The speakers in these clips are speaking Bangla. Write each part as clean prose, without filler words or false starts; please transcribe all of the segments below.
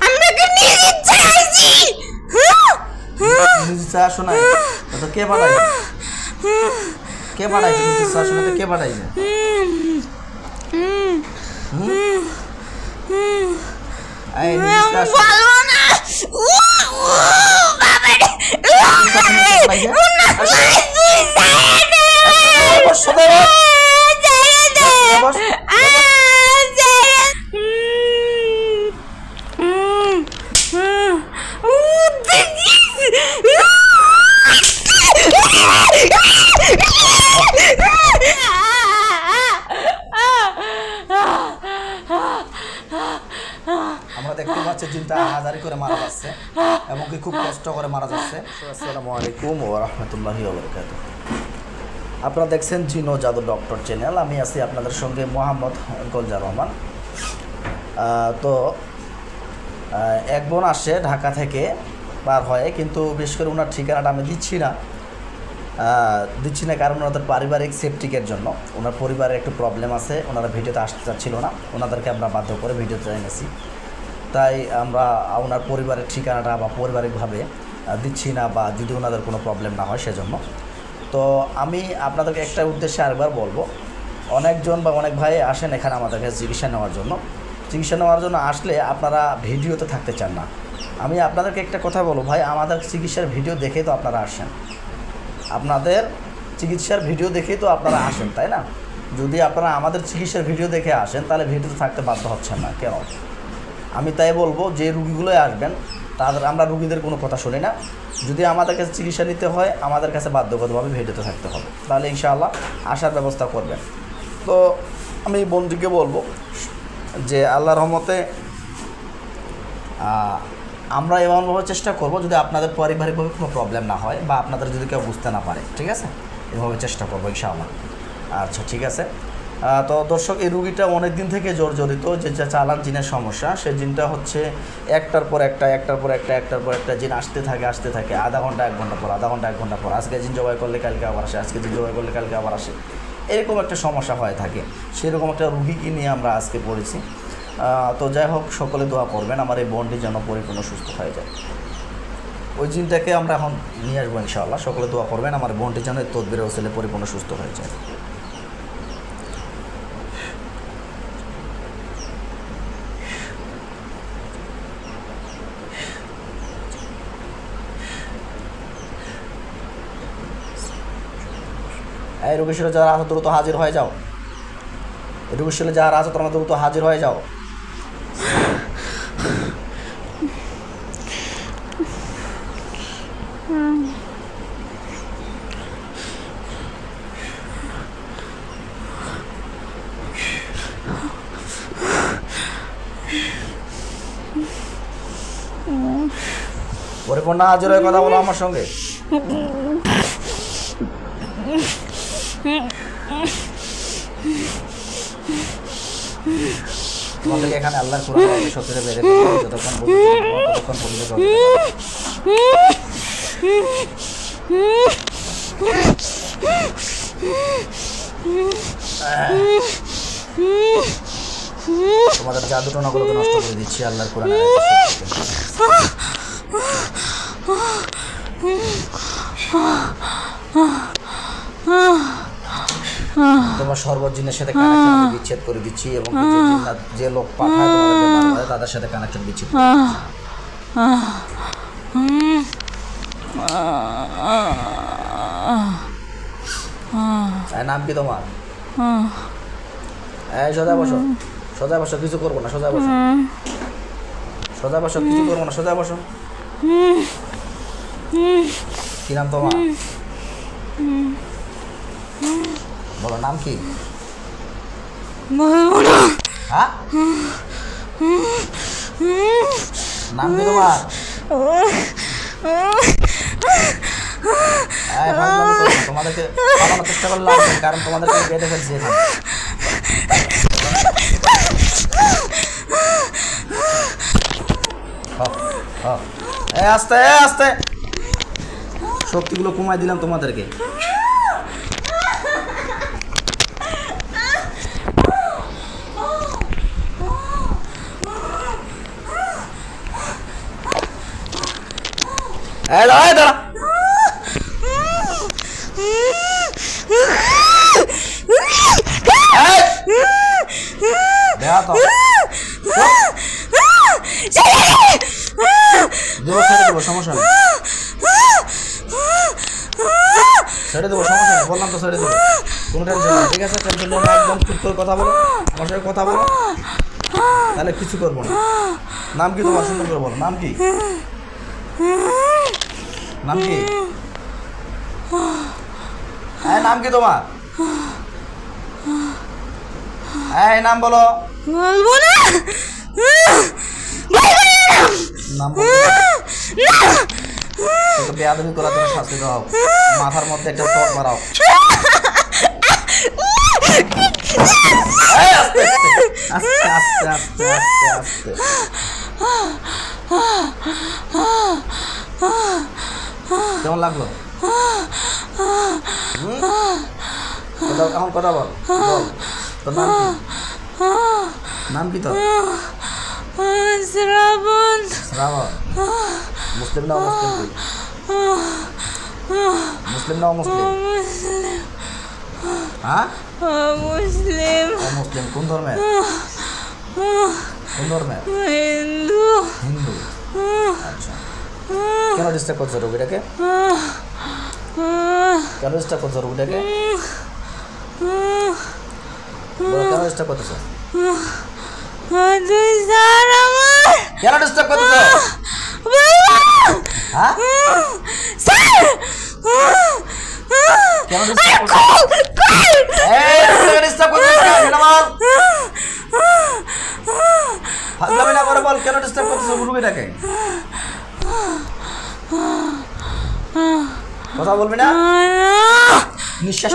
আমরা নিজ ইচ্ছা আইছি। নিজ ইচ্ছা আসো না তো কে পাঠাইছে? কে পাঠাইছে? নিজ ইচ্ছা আসো না তো কে পাঠাইছে? এই নিজ ইচ্ছা আসো বলো না। বাবা রে। আমরা দেখতে পাচ্ছি জিনটা হাজারি করে মারা যাচ্ছে এবং কি খুব কষ্ট করে মারা যাচ্ছে। আসসালামু আলাইকুম ওয়া রাহমাতুল্লাহি ওয়া বারাকাতুহু। আপনারা দেখছেন জিন ও জাদু ডক্টর চ্যানেল। আমি আছি আপনাদের সঙ্গে মোহাম্মদ গোলজার রহমান। তো এক বোন আসে ঢাকা থেকে পার হয়, কিন্তু বিশেষ করে ওনার ঠিকানাটা আমি দিচ্ছি না কারণ ওনাদের পারিবারিক সেফটিকের জন্য। ওনার পরিবারের একটু প্রবলেম আছে, ওনারা ভিডিওতে আসতে চাচ্ছিল না, ওনাদেরকে আমরা বাধ্য করে ভিডিওতে এনেছি। তাই আমরা ওনার পরিবারের ঠিকানাটা বা পারিবারিকভাবে দিচ্ছি না, বা যদি ওনাদের কোনো প্রবলেম না হয় সেজন্য। তো আমি আপনাদেরকে একটা উদ্দেশ্যে আরেকবার বলবো, অনেকজন বা অনেক ভাই আসেন এখানে আমাদের কাছে চিকিৎসা নেওয়ার জন্য আসলে আপনারা ভিডিওতে থাকতে চান না। আমি আপনাদেরকে একটা কথা বলবো, ভাই আমাদের চিকিৎসার ভিডিও দেখেই তো আপনারা আসেন, আপনাদের চিকিৎসার ভিডিও দেখেই তো আপনারা আসেন, তাই না? যদি আপনারা আমাদের চিকিৎসার ভিডিও দেখে আসেন তাহলে ভিডিওতে থাকতে বাধ্য হচ্ছেন না কেন? আমি তাই বলবো যে রুগীগুলোই আসবেন তাদের আমরা রুগীদের কোনো কথা শুনি না। যদি আমাদের কাছে চিকিৎসা নিতে হয় আমাদের কাছে বাধ্যগতভাবে ভিডিওতে থাকতে হবে, তাহলে ইনশাআল্লাহ আসার ব্যবস্থা করবেন। তো আমি বন্ধুকে বলবো যে আল্লাহর রহমতে আমরা এমনভাবে চেষ্টা করব যদি আপনাদের পারিবারিকভাবে কোনো প্রবলেম না হয় বা আপনাদের যদি কেউ বুঝতে না পারে, ঠিক আছে? এভাবে চেষ্টা করবো ইনশাআল্লাহ। আচ্ছা ঠিক আছে। তো দর্শক, এই রুগীটা অনেক দিন থেকে জর্জরিত, যে চালান জিনের সমস্যা। সেই জিনটা হচ্ছে একটার পর একটা জিন আসতে থাকে আধা ঘন্টা 1 ঘন্টা পর, আধা ঘন্টা 1 ঘন্টা পর। আজকে জিন জবাই করলে কালকে আবার আসে, আজকে জিন জবাই করলে কালকে আবার আসে, এরকম একটা সমস্যা হয়ে থাকে। সেরকম একটা রুগীকে নিয়ে আমরা আজকে পড়েছি। তো যাই হোক, সকলে দোয়া করবেন আমার এই বোনটি যেন পরিপূর্ণ সুস্থ হয়ে যায়। ওই জিনটাকে আমরা এখন নিয়ে আসবো ইনশাআল্লাহ। সকলে দোয়া করবেন আমার বোনটি যেন তদবিরে ওসিলে পরিপূর্ণ সুস্থ হয়ে যায়। এই রুগীশীলে যারা আছো দ্রুত হাজির হয়ে যাও। রুগীশীলে যারা আছো তোমরা দ্রুত হাজির হয়ে যাও। পরিপূর্ণ হাজির হয়ে কথা বলো আমার সঙ্গে। তোমাদেরকে এখানে আল্লাহর কোরআন সত্যিটা বেড়ে যতক্ষণ পর্যন্ত তোমাদের জাদু টোনাগুলোকে নষ্ট করে দিচ্ছি আল্লাহর কোরআন। তোমার সর্বজিনের সাথে কানেকশন বিচ্ছেদ করে দিচ্ছি এবং যে লোক পাঠায় তোমাদেরকে তাদের সাথে কানেকশন বিচ্ছেদ করে দিচ্ছি। নাম কি তোমার? এই সোজা বসো, কিছু করবো না, সোজা বসো, কিছু করবো না, সোজা বসো। কি নাম তোমার? বলো নাম কি? হ্যাঁ, নাম কি তোমার? তোমাদেরকে পালানোর চেষ্টা করলাম কারণ তোমাদেরকে বেঁধে ফেলছি এখানে। আস্তে আস্তে শক্তিগুলো কমাই দিলাম তোমাদেরকে। এই দাঁড়া দেখা তো দেবো সমস্যা নেই ছেড়ে দেবো সমস্যা নেই বললাম তো ছেড়ে দেবো কোনো টেনশন নেই ঠিক আছে টেনশন নেই একদম চুপ করে কথা বলো আমার সাথে কথা বলো তাহলে কিছু করবো না নাম কি তোমার সুন্দর করে বলো নাম কি নাম কি হ্যাঁ নাম কি তোমার এই নাম বলো বলবো না নাম বেয়াদবি করার জন্য শাস্তি দাও মাথার মধ্যে একটা চট মারাও আস্তে আস্তে আস্তে আস্তে আস্তে আস্তে কেমন লাগলো এখন কথা বল তোর নাম কি নাম কি তোর শ্রাবণ শ্রাবণ মুসলিম না মুসলিম মুসলিম না মুসলিম হ্যাঁ মুসলিম মুসলিম কোন ধর্মের কোন ধর্মের হিন্দু হিন্দু আচ্ছা কেন ডিস্টার্ব করছো রোগীটাকে কেন ডিস্টার্ব করছো রোগীটাকে কেন ডিস্টার্ব করতেছো কেন ডিস্টার্ব করতেছো হ্যাঁ কেন ডিস্টার্ব বল কেন ডিস্টার্ব করতেছো রুগীটাকে কথা বলবি না নিঃশ্বাস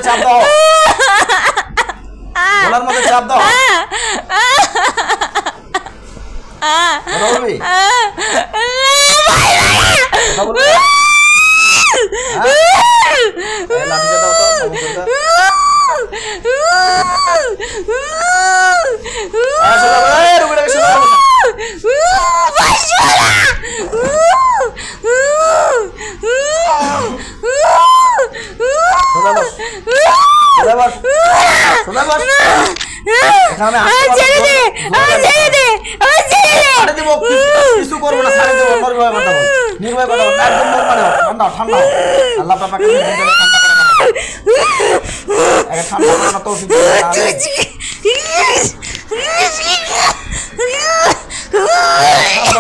চাপ দাও গলার মধ্যে চাপ দাও কথা বলবি লাঠিটা দাও কিছু করবো না নির্ভয় কথা একদম ঠান্ডা ঠান্ডা আল্লাহ পাপাকে ঠান্ডা তৌফিক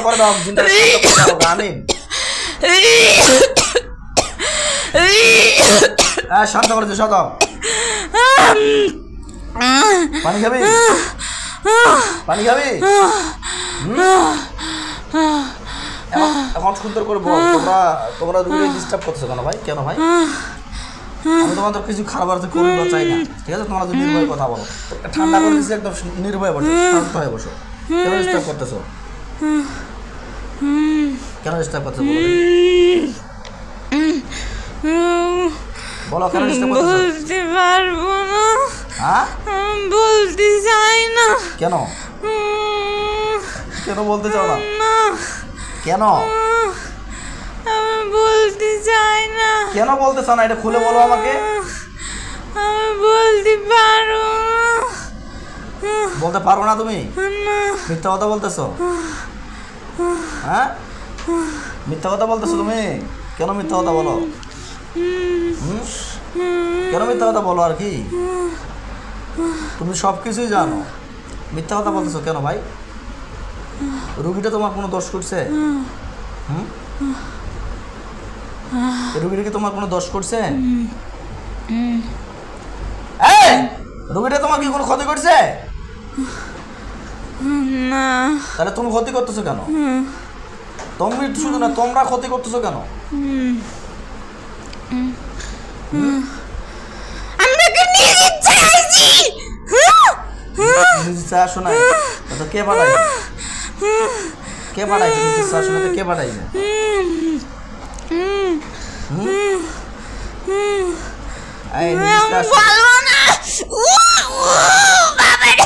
করে দাও আমিন শান্ত করে দিও শান্ত পানি খাবি পানি খাবি এখন সুন্দর করে বল তোমরা রুগীকে ডিস্টার্ব করছো কেন ভাই কেন ভাই আমি তোমাদের কিছু খারাপ আর করবো চাই না ঠিক আছে তোমরা যদি নির্ভয় কথা বলো ঠান্ডা করে দিচ্ছি একদম নির্ভয় বসো শান্ত হয়ে বসো কেন ডিস্টার্ব করতেছো কেন ডিস্টার্ব করতেছো বলো কেন ডিস্টার্ব করতেছো বলতে পারবো না হ্যাঁ বলতে চাই না কেন কেন বলতে চাও না কেন আমি বলতে চাই না কেন বলতে চাও না এটা খুলে বলো আমাকে আমি বলতে পারবো না বলতে পারো না তুমি মিথ্যা কথা বলতেছো হ্যাঁ মিথ্যা কথা বলতেছো তুমি কেন মিথ্যা কথা বলো কেন মিথ্যা কথা বলো আর কি তুমি সব কিছুই জানো মিথ্যা কথা বলতেছো কেন ভাই রুগীটা তোমার কোনো দোষ করছে রুগীটা কি তোমার কোনো দোষ করছে রুগীটা তোমার কি কোনো ক্ষতি করছে না তাহলে তুমি ক্ষতি করতেছো কেন তুমি শুধু না তোমরা ক্ষতি করতেছো কেন আমরা কি নিজ ইচ্ছায় আইছি নিজ ইচ্ছায় আসো না তো কে পাঠাইছে কে পাঠাইছে নিজ ইচ্ছায় আসো না তো কে পাঠাইছে এই নিজ ইচ্ছায় আসো বলবো না বাবা রে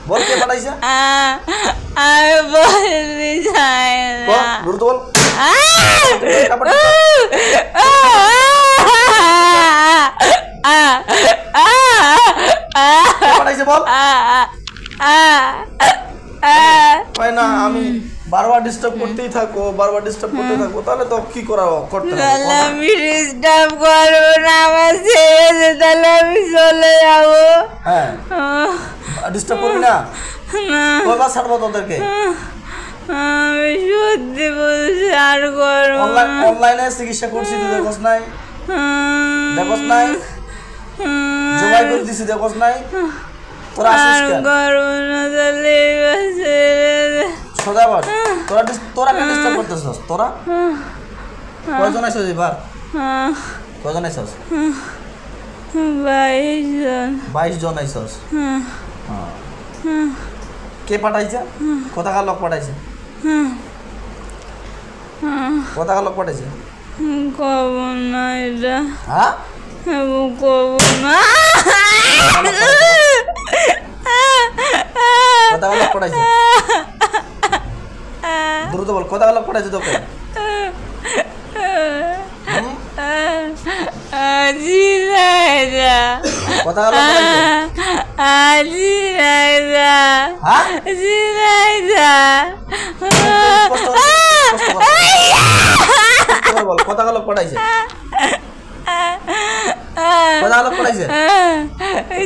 বল কে পাঠাইছে? আমি বলতে চাই বল, না। দ্রুত বল। কে পাঠাইছে বল? ভাই না, আমি বারবার ডিস্টার্ব করতেই থাকবো, বারবার ডিস্টার্ব করতে থাকবো, তাহলে তো কি করতে হবে? তাহলে আমি ডিস্টার্ব করবো না, আমার ছেড়ে দে, তাহলে আমি চলে যাবো। হ্যাঁ, ডিস্টার্ব করবি না। না, কয়বার ছাড়বো তোদেরকে? আমি সত্যি বলছি আর করবো না। অনলাইনে চিকিৎসা করছি, তুই দেখোস নাই? দেখোস নাই? জবাই করে দিছি, দেখোস নাই? তোরা আসিস আর কেন? করবো না, তাহলে এবার ছেড়ে দে। সোজা বল। তোরা কেন ডিস্টার্ব করতেছস? তোরা কয়জন আইছস এবার? কয়জন আইছস? 22 জন। 22 জন আইছস। কে পাঠাইছে? কোথাকার লোক পাঠাইছে? কোথাকার লোক পাঠাইছে? কব না এটা, হ্যাঁ, কব না। কোথাকার লোক পাঠাইছে? দ্রুত বল, কোথাকার লোক পাঠাইছে তোকে? জিনাইদা, কোথাকার লোক পাঠাইছে? জিনাইদা, হ্যাঁ, জিনাইদা। কষ্ট করে বল, কোথাকার লোক পাঠাইছে? কোথাকার লোক পাঠাইছে?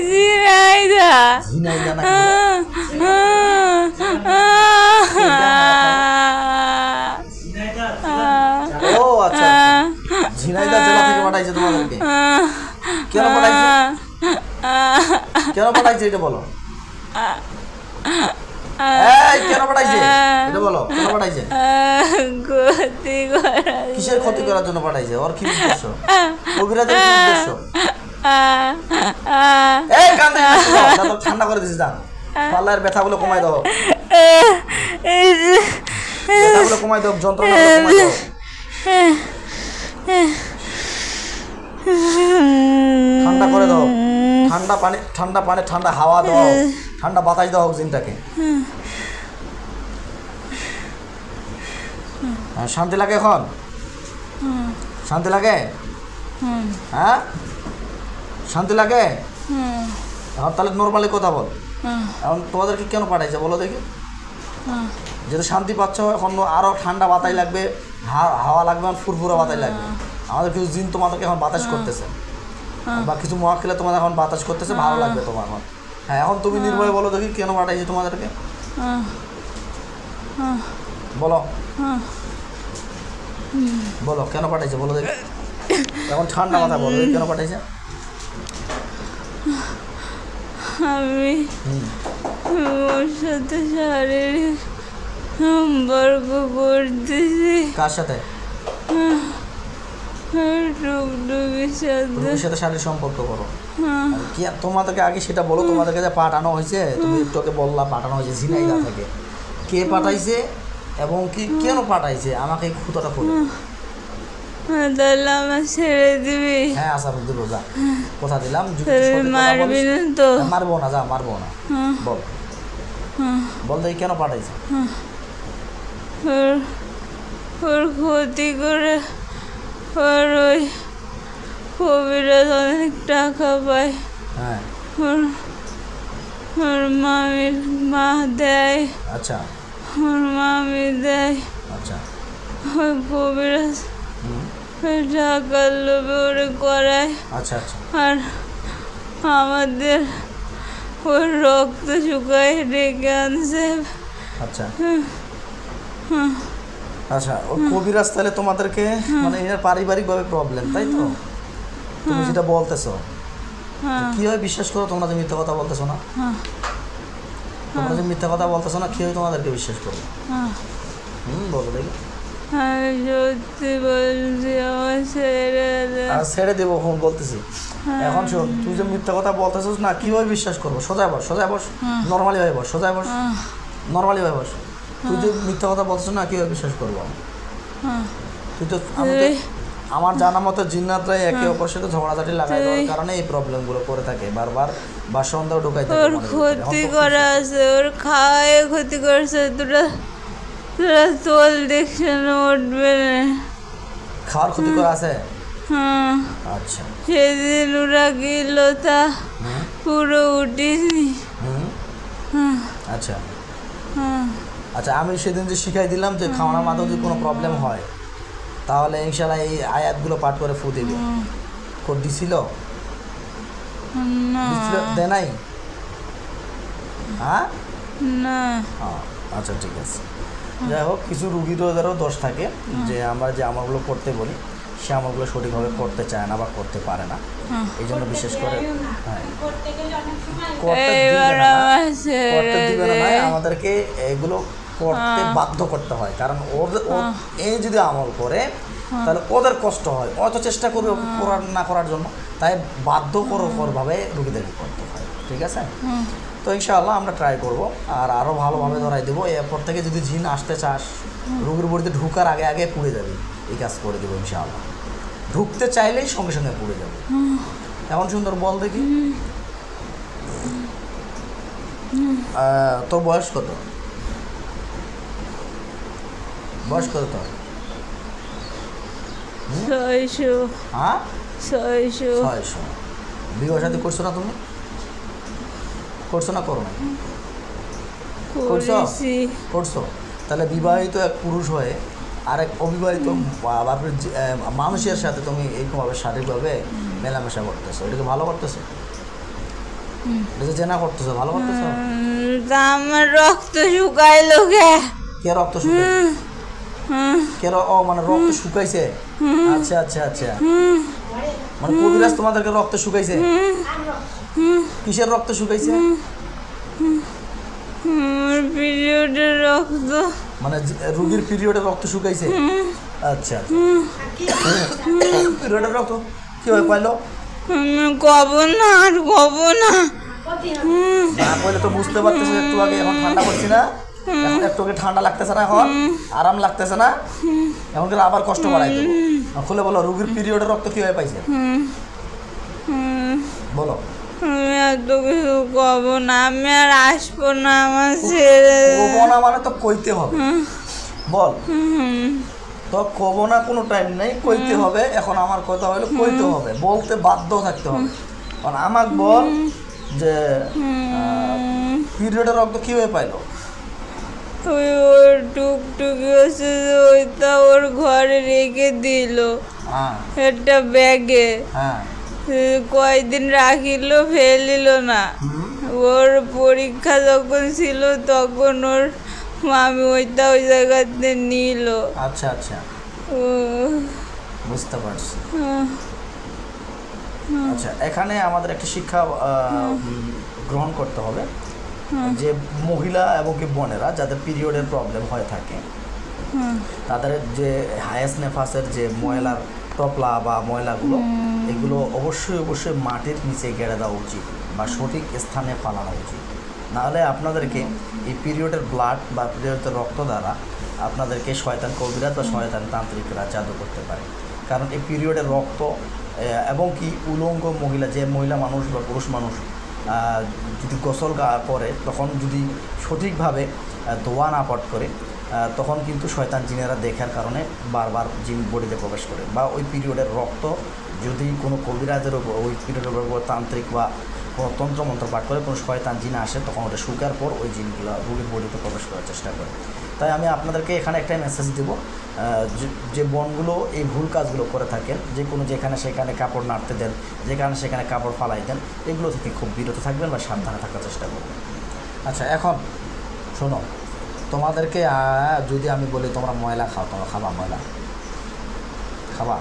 জিনাইদা, ঝিনাইদা নাকি? ও আচ্ছা, ঝিনাইদা জেলা থেকে পাঠাইছে তোমাদেরকে। কেন পাঠাইছে? কেন পাঠাইছে এটা বলো। এই কেন পাঠাইছে এটা বলো, কেন পাঠাইছে? ক্ষতি করা, কিসের ক্ষতি করার জন্য পাঠাইছে? ওর কি উদ্দেশ্য? কবিরাজের কি উদ্দেশ্য? এই কান্দে তো ঠান্ডা করে দিছিস, যা পাল্লার ব্যথাগুলো কমাই দাও, ব্যথাগুলো কমাই দাও, যন্ত্রণাগুলো কমাই দাও। ঠান্ডা করে দাও, ঠান্ডা পানি, ঠান্ডা হাওয়া দাও, ঠান্ডা বাতাস দাও জিনটাকে। শান্তি লাগে এখন? শান্তি লাগে? হ্যাঁ, শান্তি লাগে এখন? তাহলে নর্মালি কথা বল। এখন তোমাদেরকে কেন পাঠাইছে বলো দেখি? যেহেতু শান্তি পাচ্ছ, এখন আরো ঠান্ডা বাতাস লাগবে, হাওয়া লাগবে, ফুরফুরা বাতাস লাগবে। আমাদের কিছু জিন তোমাদেরকে এখন বাতাস করতেছে, বা কিছু মহাকিলা তোমাদের এখন বাতাস করতেছে, ভালো লাগবে তোমার এখন। হ্যাঁ, এখন তুমি নির্ভয় বলো দেখি কেন পাঠাইছে তোমাদেরকে? বলো, বলো কেন পাঠাইছে বলো দেখি। এখন ঠান্ডা মাথা বলো কেন পাঠাইছে? আমি ওর সাথে শারীরিক সম্পর্ক করতেছি। কার সাথে? টুকটুকির সাথে। রুমির সাথে শারীরিক সম্পর্ক করো। কি তোমাদেরকে আগে সেটা বলো, তোমাদেরকে যে পাঠানো হয়েছে, তুমি একটু আগে বললা পাঠানো হয়েছে ঝিনাইদা থেকে। কে পাঠাইছে এবং কি কেন পাঠাইছে আমাকে এই খুঁতোটা বলো। তাহলে আমার ছেড়ে দিবি? হ্যাঁ, আশা দেব, যা কথা দিলাম। মারবি না তো? মারবো না, যা মারবো না, বল বল দেখি কেন পাঠাইছে? ওর ক্ষতি করে ওর ওই কবিরাজ অনেক টাকা পায়। হ্যাঁ, ওর মামির মা দেয়। আচ্ছা, ওর মামি দেয়। আচ্ছা, ওই কবিরাজ টাকার লোভে ওরে করায়। আচ্ছা, আচ্ছা, আর আমাদের ওর রক্ত শুকায় ডেকে আনছে। আচ্ছা, আচ্ছা। ও কবিরাজ তাহলে তোমাদেরকে মানে এর পারিবারিকভাবে প্রবলেম, তাই তো? তুমি যেটা বলতেছো কিভাবে বিশ্বাস করো? তোমরা যে মিথ্যা কথা বলতেছো না, তোমরা যে মিথ্যা কথা বলতেছো না, কিভাবে তোমাদেরকে বিশ্বাস করবো? বলো দেখি। আমি সত্যি বলছি, আমার ছেড়ে দে। আর ছেড়ে দেবো বলতেছি। এখন শোন, তুই যে মিথ্যা কথা বলতেছিস না, কিভাবে বিশ্বাস করবো? সোজা বস, সোজা বস, নর্মালি হয়ে বস, সোজা বস, নর্মালি হয়ে বস। তুই যে মিথ্যা কথা বলছিস না, কিভাবে বিশ্বাস করবো? তুই তো আমার জানা মতো জিন্নাতরাই একে অপরের সাথে ঝগড়াঝাটি লাগাই দেওয়ার কারণে এই প্রবলেমগুলো করে থাকে বারবার, বা সন্দেহ ঢুকাই থাকে ওর ক্ষতি করা আছে, ওর খাওয়ায় ক্ষতি করছে। তোরা তোরা চল দেখছে না, উঠবে না। খাওয়ার ক্ষতি করা আছে? হ্যাঁ, আচ্ছা। সেদিন ওরা গেল তা পুরো উঠিসনি। আচ্ছা হ্যাঁ, আচ্ছা, আমি সেদিন যে শিখাই দিলাম যে খাওয়ানোর মাধ্যমে যদি কোনো প্রবলেম হয় তাহলে ইনশাল্লাহ এই আয়াতগুলো পাঠ করে ফু দিবে। কোড দিছিল? না দে নাই? হ্যাঁ না। আচ্ছা ঠিক আছে। যাই হোক, কিছু রুগীদেরও দোষ থাকে যে আমরা যে আমলগুলো করতে বলি সে আমলগুলো সঠিকভাবে করতে চায় না বা করতে পারে না। এই জন্য বিশেষ করে করতে দিবে না, আমাদেরকে এগুলো করতে বাধ্য করতে হয়। কারণ এই যদি আমল করে তাহলে ওদের কষ্ট হয়, অত চেষ্টা করবে না করার জন্য, তাই বাধ্যকরভাবে রুগীদেরকে করতে হয়। ঠিক আছে? তো ইনশাআল্লাহ আমরা ট্রাই করব আর আরও ভালোভাবে ধরাই দেবো। এরপর থেকে যদি জিন আসতে চাস, রুগীর বডিতে ঢুকার আগে আগে পুড়ে যাবে, এই কাজ করে দেবো ইনশাআল্লাহ। ঢুকতে চাইলেই সঙ্গে সঙ্গে পুড়ে যাবে। এমন সুন্দর বল দেখি, তোর বয়স কত? বয়স কত তোর? 600। হ্যাঁ 600। বিবাহ শাদী করছো না তুমি? করছো না? করো না? করছো? তাহলে বিবাহিত এক পুরুষ হয়ে আরেক অবিবাহিত মানুষের সাথে তুমি এইরকমভাবে শারীরিকভাবে মেলামেশা করতেছো, এটাকে ভালো করতেছো? এটা জেনা করতেছো, ভালো করতেছো? আমার রক্ত শুকাইলো। কে রক্ত শুকাইছে? মানে রক্ত শুকাইছে? আচ্ছা আচ্ছা আচ্ছা, মানে কবিরাজ তোমাদেরকে রক্ত শুকাইছে? কিসের রক্ত শুকাইছে? পিরিয়ডের রক্ত। মানে রোগীর পিরিয়ডের রক্ত শুকাইছে? আচ্ছা, পিরিয়ডের রক্ত কিভাবে পাইলো? কব না, আর কব না। না কইলে তো বুঝতে পারতেছি একটু আগে। এখন ঠান্ডা করছি না? এখন একটু আগে ঠান্ডা লাগতেছে না? এখন আরাম লাগতেছে না? এখন গেলে আবার কষ্ট বাড়াই দেবো। খুলে বলো, রোগীর পিরিয়ডের রক্ত কিভাবে পাইছে বলো। আমি এত কিছু কব না, আমি আর আসবো না। আমার ছেড়ে কব না মানে তো কইতে হবে, বল। তো কব না কোনো টাইম নেই, কইতে হবে। এখন আমার কথা হলো কইতে হবে, বলতে বাধ্য থাকতে হবে। কারণ আমাকে বল যে পিরিয়ডের রক্ত কিভাবে পাইলো? ওর টুকটুকি আছে, ওইটা ওর ঘরে রেখে দিল একটা ব্যাগে। কয়েকদিন রাখিল, ফেলিল না। ওর পরীক্ষা যখন ছিল তখন ওর মামি ওইটা ওই জায়গাতে নিল। আচ্ছা আচ্ছা, বুঝতে পারছি। আচ্ছা, এখানে আমাদের একটা শিক্ষা গ্রহণ করতে হবে যে মহিলা এবং কি বোনেরা যাদের পিরিয়ডের প্রবলেম হয়ে থাকে তাদের যে হায়েস্ট নেফাসের যে ময়লার টপলা বা ময়লাগুলো, এগুলো অবশ্যই মাটির নিচে গেড়ে দেওয়া উচিত বা সঠিক স্থানে ফালানো উচিত। নাহলে আপনাদেরকে এই পিরিয়ডের ব্লাড বা পিরিয়ডের রক্ত দ্বারা আপনাদেরকে শয়তান কবিরাজ বা শয়তান তান্ত্রিকরা জাদু করতে পারে। কারণ এই পিরিয়ডের রক্ত এবং কি উলঙ্গ মহিলা, যে মহিলা মানুষ বা পুরুষ মানুষ যদি গোসল করে তখন যদি সঠিকভাবে ধোয়া না পট করে তখন কিন্তু শয়তান জিনেরা দেখার কারণে বারবার জিন বডিতে প্রবেশ করে। বা ওই পিরিয়ডের রক্ত যদি কোনো কবিরাজের উপর, ওই পিরিয়ডের উপর তন্ত্রিক বা কোনো তন্ত্রমন্ত্র পাঠ করে কোনো শয়তান জিন আসে, তখন ওটা শুকার পর ওই জিনগুলো রোগীর বডিতে প্রবেশ করার চেষ্টা করে। তাই আমি আপনাদেরকে এখানে একটাই মেসেজ দেব, যে বোনগুলো এই ভুল কাজগুলো করে থাকেন, যে কোনো যেখানে সেখানে কাপড় নাড়তে দেন, যেখানে সেখানে কাপড় ফালাই দেন, এগুলো থেকে খুব বিরত থাকবেন বা সাবধানে থাকার চেষ্টা করবেন। আচ্ছা, এখন শোনো, তোমাদেরকে যদি আমি বলি তোমরা ময়লা খাও, তোমরা খাবা? ময়লা খাবা?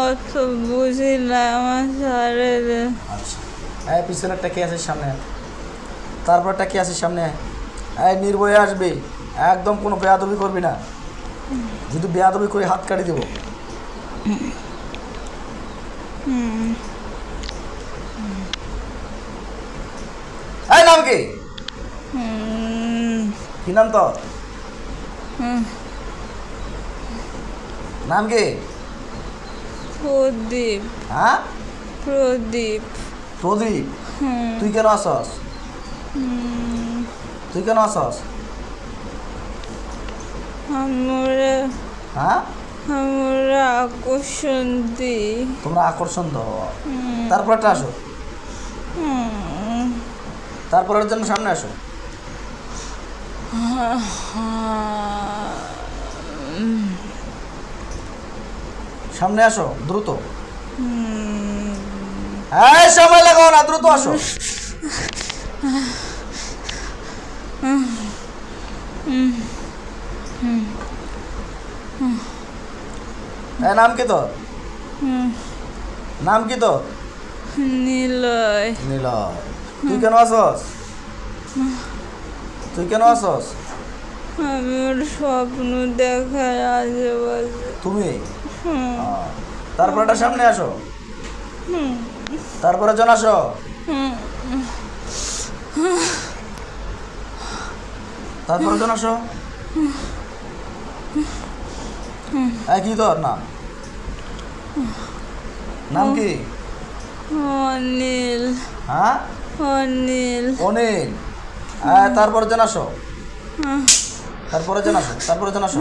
অত বুঝি না, আমার সারে। আচ্ছা, পিছনেরটা কে আছে সামনে, তারপরটা কে আছে সামনে? নির্ভয়ে আসবে, একদম কোনো বেয়াদবি করবি না। যদি বেয়াদবি করে হাত কাটি দেব। এই নাম কি? কি নাম তোর? নাম কি? প্রদীপ। হ্যাঁ, প্রদীপ। প্রদীপ। তুই কেন আসস? তুই কেন আসস? আমরা হ্যাঁ, আমরা আকর্ষণ দিই। তোমরা আকর্ষণ দাও। তারপরটা আসো, তারপরের জন্য সামনে আসো। সামনে আসো দ্রুত। হ্যাঁ, সময় লাগাও না, দ্রুত আসো। নাম কি তোর? নাম কি তোর? নিলয়। নিলয়। তুই কেন আসস? তুই কেন আসস? আমি ওর স্বপ্ন দেখার আশেপাশে। তুমি তারপরটা সামনে আসো, তারপরে জন আসো। তারপরে জন আসো। কি তোর নাম? নাম কি? অনিল। হ্যাঁ, অনিল। অনিল। তারপরে জন আসো, তারপরে জন আসো, তারপরে জন আসো।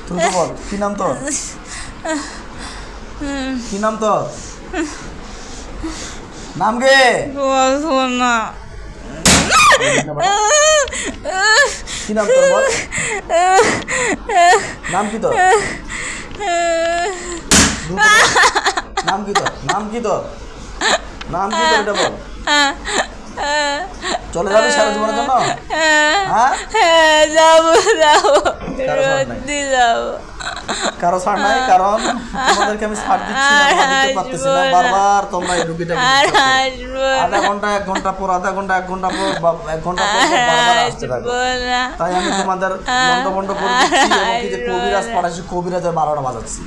তুই তো বল, কি নাম তোর? কি নাম তোর? নাম কে? বলবো না। কি নাম তোর বল? নাম কি তোর? নাম কি তোর? নাম কি তোর? নাম কি তোর, এটা বল। চলে যাবি সারা জীবনের জন্য? হ্যাঁ, যাবো যাবো, সত্যি যাবো। কারো ছাড় নাই, কারণ তোমাদেরকে আমি ছাড় দিচ্ছি না, দিতে পারতেছি না। বারবার তোমরা এই রুগীটাকে আধা ঘন্টা 1 ঘন্টা পর, আধা ঘন্টা 1 ঘন্টা পর, 1 ঘন্টা পর বারবার আসতে থাকো। তাই আমি তোমাদের লন্ডভন্ড করে দিচ্ছি এবং কি যে কবিরাজ পড়াচ্ছি, কবিরাজের 12টা বাজাচ্ছি।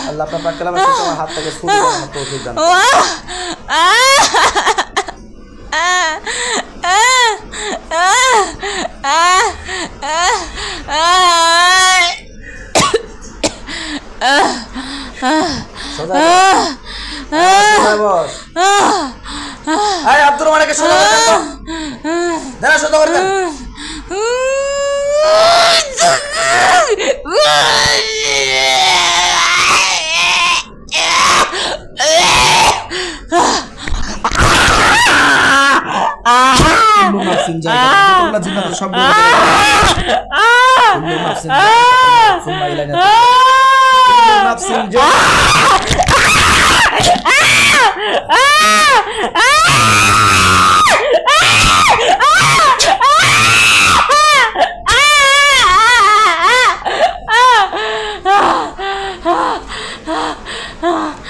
আল্লাহ আপনার পাক কালামে তোমার হাত থেকে ছুটি দেওয়ার তৌফিক দান করুন। বস, আব্দুর রহমানকে সোজা করে দেন, দেন সোজা করে দেন।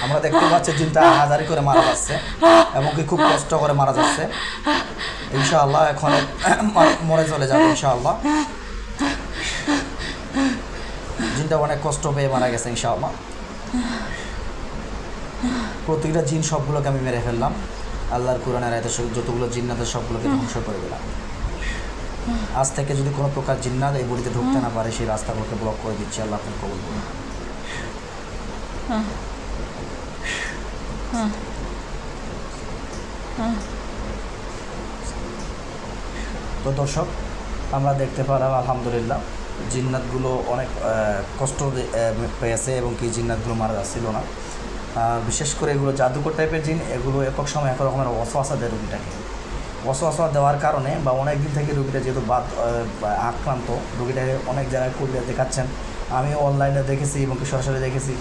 আমরা দেখতে পাচ্ছি জিনটা হাজারি করে মারা যাচ্ছে এবং কি খুব কষ্ট করে মারা যাচ্ছে। ইনশাআল্লাহ এখন মরে চলে যাবে ইনশাআল্লাহ। জিনটা অনেক কষ্ট পেয়ে মারা গেছে ইনশাআল্লাহ। প্রতিটা জিন সবগুলোকে আমি মেরে ফেললাম। আল্লাহর কোরআনের আয়াতে যতগুলো জিন্নাতের সবগুলোকে ধ্বংস করে দিলাম। আজ থেকে যদি কোনো প্রকার জিন্নাত এই বডিতে ঢুকতে না পারে, সেই রাস্তাগুলোকে ব্লক করে দিচ্ছি। আল্লাহ আপনাকে কবুল করুন। তো দর্শক, আমরা দেখতে পেলাম আলহামদুলিল্লাহ জিন্নাতগুলো অনেক কষ্ট পেয়েছে এবং কি জিন্নাতগুলো মারা যাচ্ছিল না। বিশেষ করে এগুলো জাদুকর টাইপের জিন, এগুলো একক সময় এক রকমের ওয়াসওয়াসা দেয় রোগীটাকে। ওয়াসওয়াসা দেওয়ার কারণে বা অনেক দিন থেকে রোগীটা যেহেতু আক্রান্ত, রোগীটাকে অনেক জায়গায় কবিরাজ দেখাচ্ছেন, আমি অনলাইনে দেখেছি এবং কি সরাসরি দেখেছি,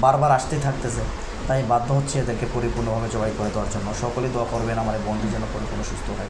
বারবার আসতেই থাকতেছে। তাই বাধ্য হচ্ছে এদেরকে পরিপূর্ণভাবে জবাই করে দেওয়ার জন্য। সকলেই দোয়া করবেন আমার এই বন্ধু যেন পরিপূর্ণ সুস্থ হয়।